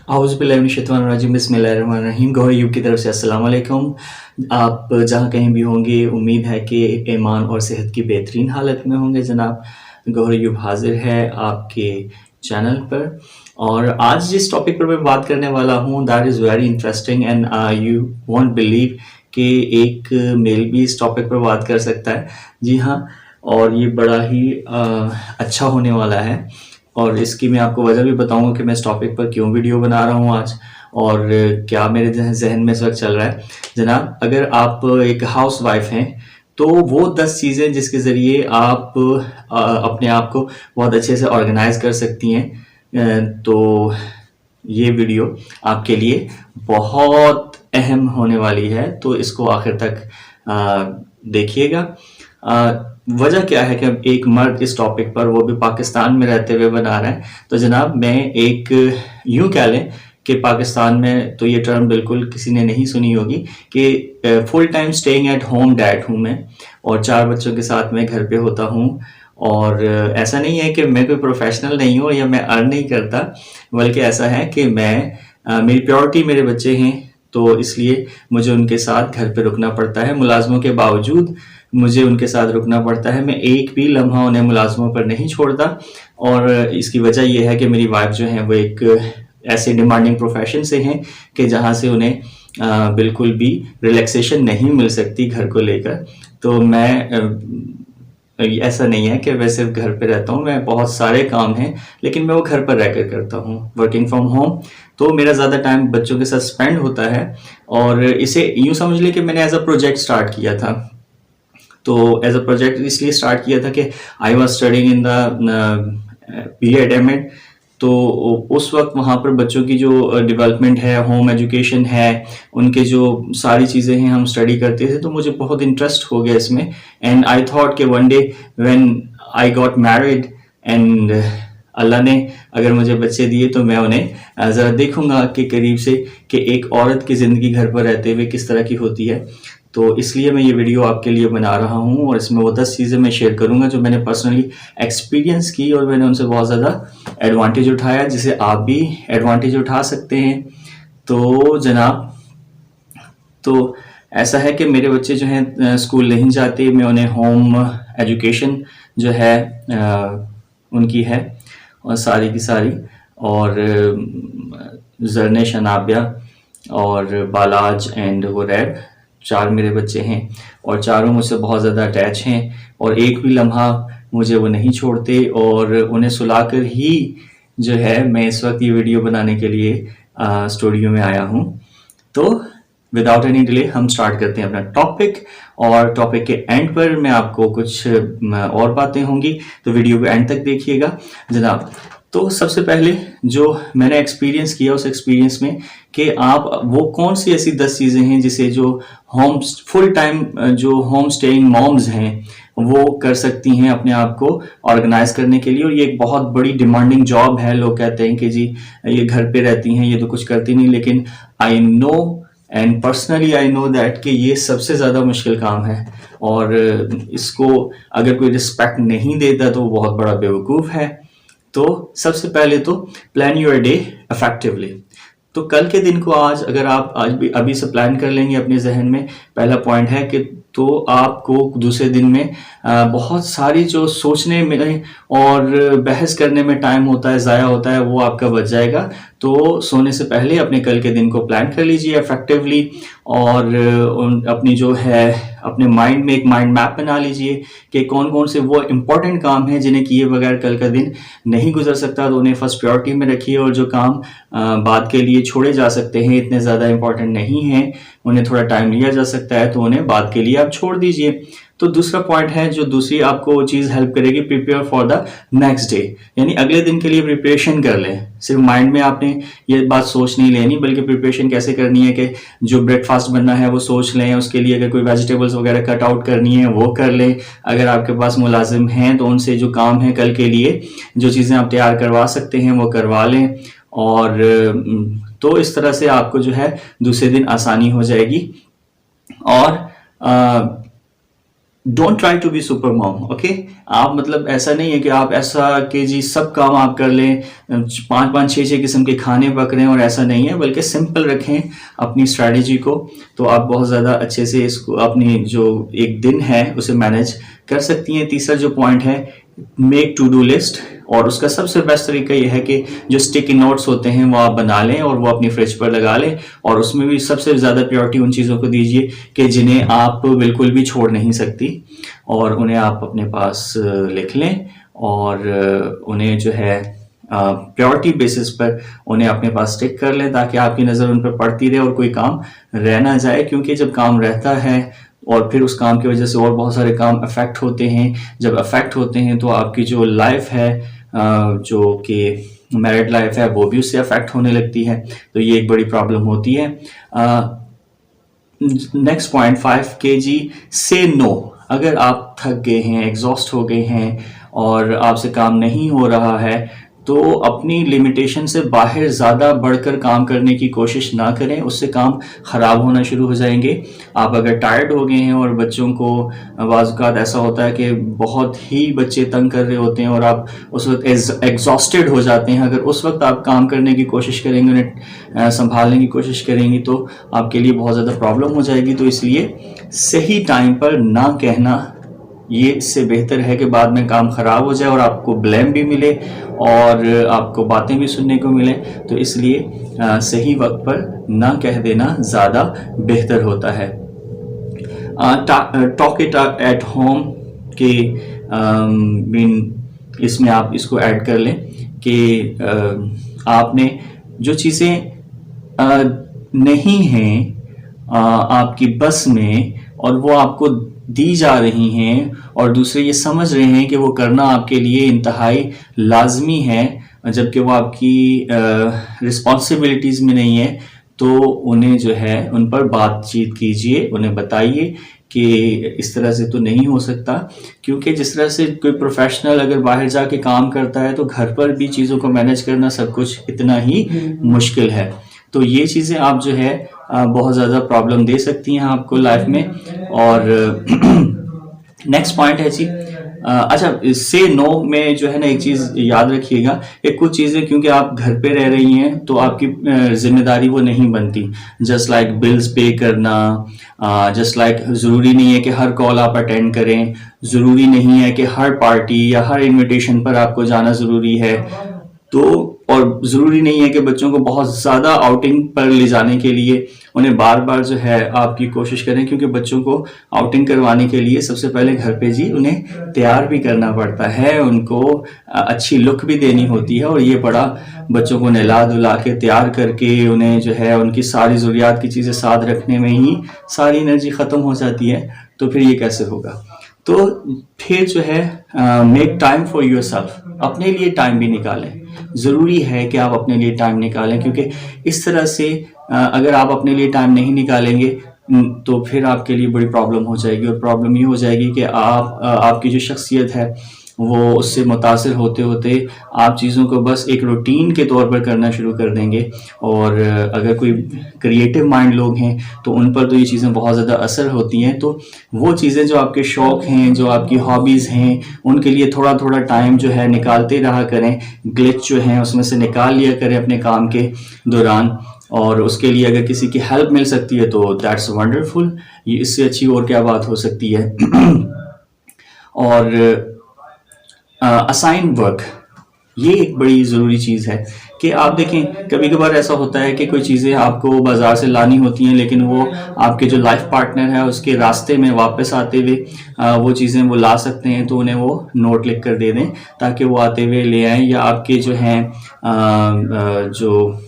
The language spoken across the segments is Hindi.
औज़ुबिल्लाहिमिनश्शैतानिर्रजीम बिस्मिल्लाहिर्रहमानिर्रहीम। गौहर यूब की तरफ से अस्सलाम वालेकुम। आप जहाँ कहीं भी होंगे, उम्मीद है कि ईमान और सेहत की बेहतरीन हालत में होंगे। जनाब गौहर यूब हाजिर है आपके चैनल पर, और आज जिस टॉपिक पर मैं बात करने वाला हूँ that is very interesting and you won't believe कि एक मेल भी इस टॉपिक पर बात कर सकता है। जी हाँ, और ये बड़ा ही अच्छा होने वाला है, और इसकी मैं आपको वजह भी बताऊंगा कि मैं इस टॉपिक पर क्यों वीडियो बना रहा हूँ आज, और क्या मेरे जहन में इस वक्त चल रहा है। जनाब, अगर आप एक हाउस वाइफ हैं तो वो 10 चीज़ें जिसके ज़रिए आप अपने आप को बहुत अच्छे से ऑर्गेनाइज कर सकती हैं, तो ये वीडियो आपके लिए बहुत अहम होने वाली है, तो इसको आखिर तक देखिएगा। वजह क्या है कि अब एक मर्द इस टॉपिक पर, वो भी पाकिस्तान में रहते हुए, बना रहा है। तो जनाब, मैं एक यूं कह लें कि पाकिस्तान में तो ये टर्म बिल्कुल किसी ने नहीं सुनी होगी कि full time staying at home dad हूँ मैं, और 4 बच्चों के साथ मैं घर पे होता हूँ। और ऐसा नहीं है कि मैं कोई प्रोफेशनल नहीं हूँ या मैं अर्न नहीं करता, बल्कि ऐसा है कि मेरी प्रायोरिटी मेरे बच्चे हैं, तो इसलिए मुझे उनके साथ घर पे रुकना पड़ता है। मुलाजमों के बावजूद मुझे उनके साथ रुकना पड़ता है। मैं एक भी लम्हा उन्हें मुलाजमों पर नहीं छोड़ता, और इसकी वजह यह है कि मेरी वाइफ जो है वो एक ऐसे डिमांडिंग प्रोफेशन से हैं कि जहाँ से उन्हें बिल्कुल भी रिलैक्सेशन नहीं मिल सकती घर को लेकर। तो ऐसा नहीं है कि मैं सिर्फ घर पे रहता हूँ, मैं बहुत सारे काम हैं लेकिन मैं वो घर पर रहकर करता हूँ, वर्किंग फ्रॉम होम। तो मेरा ज़्यादा टाइम बच्चों के साथ स्पेंड होता है, और इसे यूँ समझ लें कि मैंने एज अ प्रोजेक्ट स्टार्ट किया था। तो एज अ प्रोजेक्ट इसलिए स्टार्ट किया था कि I was studying in the BEd M.Ed, तो उस वक्त वहाँ पर बच्चों की जो डेवलपमेंट है, होम एजुकेशन है, उनके जो सारी चीज़ें हैं हम स्टडी करते थे, तो मुझे बहुत इंटरेस्ट हो गया इसमें। एंड आई थॉट कि one day when I got married and Allah ने अगर मुझे बच्चे दिए तो मैं उन्हें ज़रा देखूंगा कि करीब से कि एक औरत की ज़िंदगी घर पर रहते हुए किस तरह की होती है। तो इसलिए मैं ये वीडियो आपके लिए बना रहा हूँ, और इसमें वो 10 चीज़ें मैं शेयर करूँगा जो मैंने पर्सनली एक्सपीरियंस की, और मैंने उनसे बहुत ज़्यादा एडवांटेज उठाया, जिसे आप भी एडवांटेज उठा सकते हैं। तो जनाब, तो ऐसा है कि मेरे बच्चे जो हैं स्कूल नहीं जाते, मैं उन्हें होम एजुकेशन जो है उनकी है, और सारी की सारी, और जरने, शनाबिया और बालाज एंड हुरैर, 4 मेरे बच्चे हैं, और चारों मुझसे बहुत ज़्यादा अटैच हैं, और एक भी लम्हा मुझे वो नहीं छोड़ते, और उन्हें सुलाकर ही जो है मैं इस वक्त ये वीडियो बनाने के लिए स्टूडियो में आया हूँ। तो विदाउट एनी डिले हम स्टार्ट करते हैं अपना टॉपिक, और टॉपिक के एंड पर मैं आपको कुछ और बातें होंगी, तो वीडियो को एंड तक देखिएगा जनाब। तो सबसे पहले जो मैंने एक्सपीरियंस किया, उस एक्सपीरियंस में कि आप वो कौन सी ऐसी 10 चीज़ें हैं जिसे जो फुल टाइम जो होम स्टेइंग मॉम्स हैं वो कर सकती हैं अपने आप को ऑर्गेनाइज करने के लिए। और ये एक बहुत बड़ी डिमांडिंग जॉब है। लोग कहते हैं कि जी ये घर पे रहती हैं, ये तो कुछ करती नहीं, लेकिन I know and personally I know that कि ये सबसे ज़्यादा मुश्किल काम है, और इसको अगर कोई रिस्पेक्ट नहीं देता तो वो बहुत बड़ा बेवकूफ़ है। तो सबसे पहले तो प्लान योर डे इफेक्टिवली। तो कल के दिन को आज अगर आप आज भी अभी से प्लान कर लेंगे अपने जहन में, पहला पॉइंट है कि तो आपको दूसरे दिन में बहुत सारी जो सोचने में और बहस करने में टाइम होता है, ज़ाया होता है, वो आपका बच जाएगा। तो सोने से पहले अपने कल के दिन को प्लान कर लीजिए इफेक्टिवली, और अपनी जो है अपने माइंड में एक माइंड मैप बना लीजिए कि कौन कौन से वो इम्पोर्टेंट काम हैं जिन्हें किए बगैर कल का दिन नहीं गुजर सकता, तो उन्हें फर्स्ट प्रायोरिटी में रखिए, और जो काम बाद के लिए छोड़े जा सकते हैं, इतने ज़्यादा इम्पोर्टेंट नहीं हैं, उन्हें थोड़ा टाइम लिया जा सकता है, तो उन्हें बाद के लिए आप छोड़ दीजिए। तो दूसरा पॉइंट है जो दूसरी आपको चीज़ हेल्प करेगी, prepare for the next day, यानी अगले दिन के लिए प्रिपरेशन कर लें। सिर्फ माइंड में आपने ये बात सोच नहीं लेनी, बल्कि प्रिपरेशन कैसे करनी है कि जो ब्रेकफास्ट बनना है वो सोच लें, उसके लिए अगर कोई वेजिटेबल्स वगैरह कट आउट करनी है वो कर लें। अगर आपके पास मुलाजिम हैं तो उनसे जो काम है कल के लिए, जो चीज़ें आप तैयार करवा सकते हैं वो करवा लें, और तो इस तरह से आपको जो है दूसरे दिन आसानी हो जाएगी। और don't try to be super mom, okay. आप मतलब ऐसा नहीं है कि आप ऐसा कि जी सब काम आप कर लें, 5-5 6-6 किस्म के खाने पक रहे हैं, और ऐसा नहीं है, बल्कि सिंपल रखें अपनी स्ट्रैटेजी को, तो आप बहुत ज़्यादा अच्छे से इसको अपनी जो एक दिन है उसे मैनेज कर सकती हैं। तीसरा जो पॉइंट है, मेक टू डू लिस्ट, और उसका सबसे बेस्ट तरीका ये है कि जो स्टिकी नोट्स होते हैं वो आप बना लें और वो अपनी फ्रिज पर लगा लें, और उसमें भी सबसे ज़्यादा प्रायोरिटी उन चीज़ों को दीजिए कि जिन्हें आप बिल्कुल भी छोड़ नहीं सकती, और उन्हें आप अपने पास लिख लें, और उन्हें जो है प्रायोरिटी बेसिस पर उन्हें अपने पास टिक कर लें, ताकि आपकी नज़र उन पर पड़ती रहे और कोई काम रह ना जाए। क्योंकि जब काम रहता है और फिर उस काम की वजह से और बहुत सारे काम अफेक्ट होते हैं, जब अफेक्ट होते हैं तो आपकी जो लाइफ है, जो कि मैरिड लाइफ है, वो भी उससे अफेक्ट होने लगती है, तो ये एक बड़ी प्रॉब्लम होती है। नेक्स्ट पॉइंट 5 kg से नो। अगर आप थक गए हैं, एग्जॉस्ट हो गए हैं और आपसे काम नहीं हो रहा है, तो अपनी लिमिटेशन से बाहर ज़्यादा बढ़कर काम करने की कोशिश ना करें, उससे काम ख़राब होना शुरू हो जाएंगे। आप अगर टायर्ड हो गए हैं, और बच्चों को बाज़ ऐसा होता है कि बहुत ही बच्चे तंग कर रहे होते हैं और आप उस वक्त एग्जॉस्टेड हो जाते हैं, अगर उस वक्त आप काम करने की कोशिश करेंगे, उन्हें संभालने की कोशिश करेंगी, तो आपके लिए बहुत ज़्यादा प्रॉब्लम हो जाएगी। तो इसलिए सही टाइम पर ना कहना, ये इससे बेहतर है कि बाद में काम ख़राब हो जाए और आपको ब्लेम भी मिले और आपको बातें भी सुनने को मिले। तो इसलिए सही वक्त पर ना कह देना ज़्यादा बेहतर होता है। टॉक इट एट होम के मीन इसमें आप इसको ऐड कर लें कि आपने जो चीज़ें नहीं हैं आपकी बस में, और वो आपको दी जा रही हैं, और दूसरे ये समझ रहे हैं कि वो करना आपके लिए इंतहाई लाजमी है, जबकि वो आपकी रिस्पॉन्सिबिलिटीज़ में नहीं है, तो उन्हें जो है उन पर बातचीत कीजिए, उन्हें बताइए कि इस तरह से तो नहीं हो सकता। क्योंकि जिस तरह से कोई प्रोफेशनल अगर बाहर जाके काम करता है, तो घर पर भी चीज़ों को मैनेज करना सब कुछ इतना ही मुश्किल है। तो ये चीज़ें आप जो है बहुत ज़्यादा प्रॉब्लम दे सकती हैं आपको लाइफ में। और नेक्स्ट पॉइंट है जी, अच्छा, से नो में जो है ना, एक चीज़ याद रखिएगा कि कुछ चीज़ें क्योंकि आप घर पे रह रही हैं, तो आपकी जिम्मेदारी वो नहीं बनती। जस्ट लाइक बिल्स पे करना, जस्ट लाइक ज़रूरी नहीं है कि हर कॉल आप अटेंड करें, ज़रूरी नहीं है कि हर पार्टी या हर इनविटेशन पर आपको जाना ज़रूरी है, तो और ज़रूरी नहीं है कि बच्चों को बहुत ज़्यादा आउटिंग पर ले जाने के लिए उन्हें बार बार जो है आपकी कोशिश करें। क्योंकि बच्चों को आउटिंग करवाने के लिए सबसे पहले घर पे जी उन्हें तैयार भी करना पड़ता है, उनको अच्छी लुक भी देनी होती है, और ये बड़ा बच्चों को नहला धुला के तैयार करके उन्हें जो है उनकी सारी ज़रूरियात की चीज़ें साथ रखने में ही सारी एनर्जी ख़त्म हो जाती है। तो फिर ये कैसे होगा? तो फिर जो है make time for your self, अपने लिए टाइम भी निकालें। ज़रूरी है कि आप अपने लिए टाइम निकालें, क्योंकि इस तरह से अगर आप अपने लिए टाइम नहीं निकालेंगे तो फिर आपके लिए बड़ी प्रॉब्लम हो जाएगी। और प्रॉब्लम ये हो जाएगी कि आपकी जो शख्सियत है वो उससे मुतासिर होते होते आप चीज़ों को बस एक रूटीन के तौर पर करना शुरू कर देंगे। और अगर कोई क्रिएटिव माइंड लोग हैं तो उन पर तो ये चीज़ें बहुत ज़्यादा असर होती हैं। तो वो चीज़ें जो आपके शौक़ हैं, जो आपकी हॉबीज़ हैं, उनके लिए थोड़ा थोड़ा टाइम जो है निकालते रहा करें। ग्लिच जो है उसमें से निकाल लिया करें अपने काम के दौरान, और उसके लिए अगर किसी की हेल्प मिल सकती है तो दैट्स वंडरफुल। ये इससे अच्छी और क्या बात हो सकती है। और असाइन वर्क, ये एक बड़ी ज़रूरी चीज़ है कि आप देखें, कभी कभार ऐसा होता है कि कोई चीज़ें आपको बाज़ार से लानी होती हैं, लेकिन वो आपके जो लाइफ पार्टनर है उसके रास्ते में वापस आते हुए वो चीज़ें वो ला सकते हैं, तो उन्हें वो नोट लिख कर दे दें ताकि वो आते हुए ले आएँ। या आपके जो हैं जो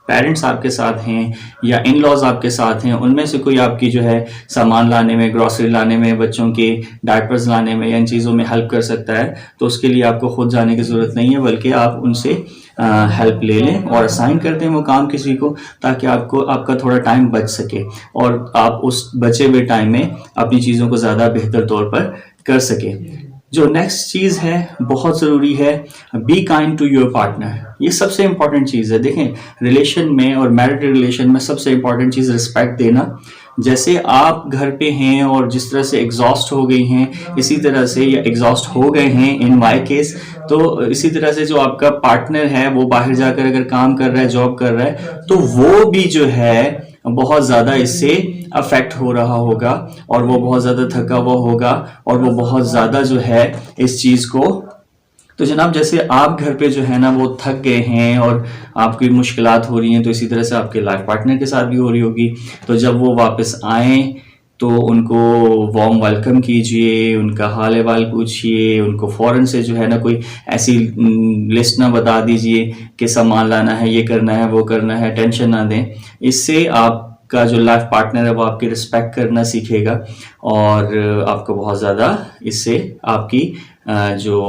पेरेंट्स आपके साथ हैं या इन लॉज आपके साथ हैं, उनमें से कोई आपकी जो है सामान लाने में, ग्रॉसरी लाने में, बच्चों के डायपर्स लाने में या इन चीज़ों में हेल्प कर सकता है, तो उसके लिए आपको खुद जाने की ज़रूरत नहीं है, बल्कि आप उनसे हेल्प ले लें और असाइन कर दें वो काम किसी को, ताकि आपका थोड़ा टाइम बच सके और आप उस बचे हुए टाइम में अपनी चीज़ों को ज़्यादा बेहतर तौर पर कर सके। जो नेक्स्ट चीज़ है बहुत ज़रूरी है, be kind to your partner. ये सबसे इंपॉर्टेंट चीज़ है। देखें, रिलेशन में और मैरिड रिलेशन में सबसे इंपॉर्टेंट चीज़ रिस्पेक्ट देना, जैसे आप घर पे हैं और जिस तरह से एग्जॉस्ट हो गई हैं, इसी तरह से या एग्जॉस्ट हो गए हैं इन माय केस, तो इसी तरह से जो आपका पार्टनर है वो बाहर जाकर अगर काम कर रहा है, जॉब कर रहा है, तो वो भी जो है बहुत ज़्यादा इससे अफेक्ट हो रहा होगा और वो बहुत ज़्यादा थका हुआ होगा और वो बहुत ज़्यादा जो है इस चीज़ को, तो जनाब जैसे आप घर पे जो है ना वो थक गए हैं और आपकी मुश्किलात हो रही हैं, तो इसी तरह से आपके लाइफ पार्टनर के साथ भी हो रही होगी। तो जब वो वापस आएँ तो उनको वार्म वेलकम कीजिए, उनका हाल अहवाल पूछिए, उनको फ़ौरन से जो है ना कोई ऐसी लिस्ट ना बता दीजिए कि सामान लाना है, ये करना है, वो करना है, टेंशन ना दें। इससे आपका जो लाइफ पार्टनर है वो आपकी रिस्पेक्ट करना सीखेगा और आपको बहुत ज़्यादा इससे आपकी जो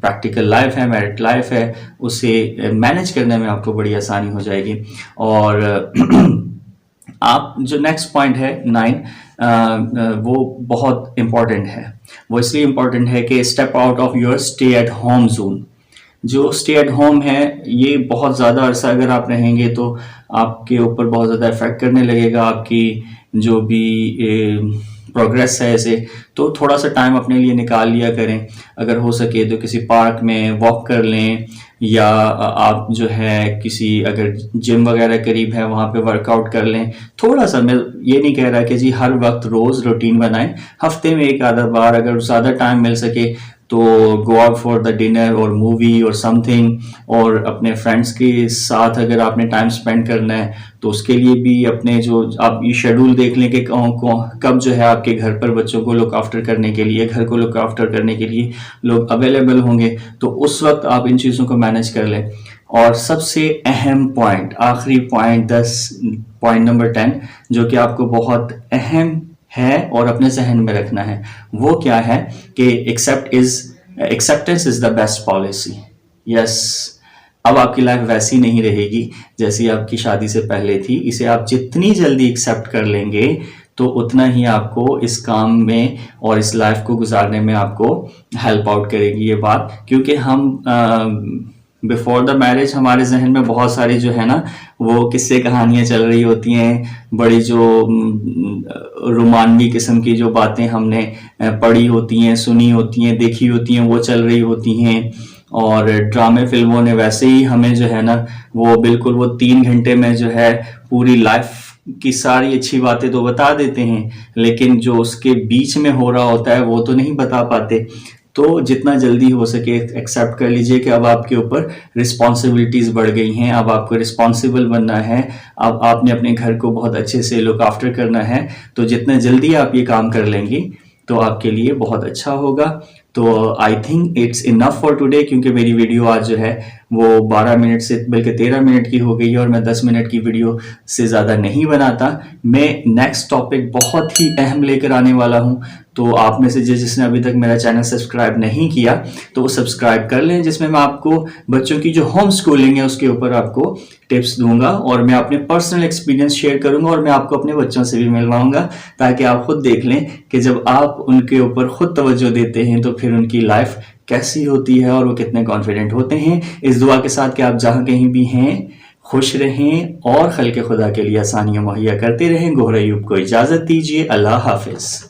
प्रैक्टिकल लाइफ है, मैरिड लाइफ है, उसे मैनेज करने में आपको बड़ी आसानी हो जाएगी। और आप जो नेक्स्ट पॉइंट है 9, वो बहुत इम्पॉर्टेंट है। वो इसलिए इम्पॉर्टेंट है कि step out of your stay at home zone. जो स्टे एट होम है ये बहुत ज़्यादा अरसा अगर आप रहेंगे तो आपके ऊपर बहुत ज़्यादा इफेक्ट करने लगेगा, आपकी जो भी प्रोग्रेस है ऐसे। तो थोड़ा सा टाइम अपने लिए निकाल लिया करें, अगर हो सके तो किसी पार्क में वॉक कर लें, या आप जो है किसी अगर जिम वगैरह करीब है वहाँ पे वर्कआउट कर लें। थोड़ा सा, मैं ये नहीं कह रहा कि जी हर वक्त रोज़ रूटीन बनाएं, हफ्ते में एक आधा बार अगर ज़्यादा टाइम मिल सके तो go out for the dinner और मूवी और समथिंग, और अपने फ्रेंड्स के साथ अगर आपने टाइम स्पेंड करना है तो उसके लिए भी अपने जो आप ये शेड्यूल देख लें कि कब जो है आपके घर पर बच्चों को लुक आफ्टर करने के लिए, घर को लुक आफ्टर करने के लिए लोग अवेलेबल होंगे, तो उस वक्त आप इन चीज़ों को मैनेज कर लें। और सबसे अहम पॉइंट, आखिरी पॉइंट 10, पॉइंट नंबर 10, जो कि आपको बहुत अहम है और अपने जहन में रखना है, वो क्या है कि acceptance is the best policy. Yes, अब आपकी लाइफ वैसी नहीं रहेगी जैसी आपकी शादी से पहले थी। इसे आप जितनी जल्दी एक्सेप्ट कर लेंगे तो उतना ही आपको इस काम में और इस लाइफ को गुजारने में आपको हेल्प आउट करेगी ये बात। क्योंकि हम बिफोर द मैरिज हमारे जहन में बहुत सारी जो है ना वो किस्से कहानियाँ चल रही होती हैं, बड़ी जो रोमानवी किस्म की जो बातें हमने पढ़ी होती हैं, सुनी होती हैं, देखी होती हैं, वो चल रही होती हैं। और ड्रामे फिल्मों ने वैसे ही हमें जो है ना वो बिल्कुल वो 3 घंटे में जो है पूरी लाइफ की सारी अच्छी बातें तो बता देते हैं, लेकिन जो उसके बीच में हो रहा होता है वो तो नहीं बता पाते। तो जितना जल्दी हो सके एक्सेप्ट कर लीजिए कि अब आपके ऊपर रिस्पॉन्सिबिलिटीज़ बढ़ गई हैं, अब आपको रिस्पॉन्सिबल बनना है, अब आपने अपने घर को बहुत अच्छे से लुक आफ्टर करना है। तो जितना जल्दी आप ये काम कर लेंगी तो आपके लिए बहुत अच्छा होगा। तो I think it's enough for today, क्योंकि मेरी वीडियो आज जो है वो 12 मिनट से बल्कि 13 मिनट की हो गई है और मैं 10 मिनट की वीडियो से ज़्यादा नहीं बनाता। मैं नेक्स्ट टॉपिक बहुत ही अहम लेकर आने वाला हूँ, तो आप में से जिसने अभी तक मेरा चैनल सब्सक्राइब नहीं किया तो वो सब्सक्राइब कर लें, जिसमें मैं आपको बच्चों की जो होम स्कूलिंग है उसके ऊपर आपको टिप्स दूंगा और मैं अपने पर्सनल एक्सपीरियंस शेयर करूंगा और मैं आपको अपने बच्चों से भी मिलवाऊंगा, ताकि आप खुद देख लें कि जब आप उनके ऊपर खुद तवज्जो देते हैं तो फिर उनकी लाइफ कैसी होती है और वो कितने कॉन्फिडेंट होते हैं। इस दुआ के साथ कि आप जहाँ कहीं भी हैं खुश रहें और खल्क़े खुदा के लिए आसानियाँ मुहैया करते रहें। गोहर अय्यूब को इजाज़त दीजिए। अल्लाह हाफिज़।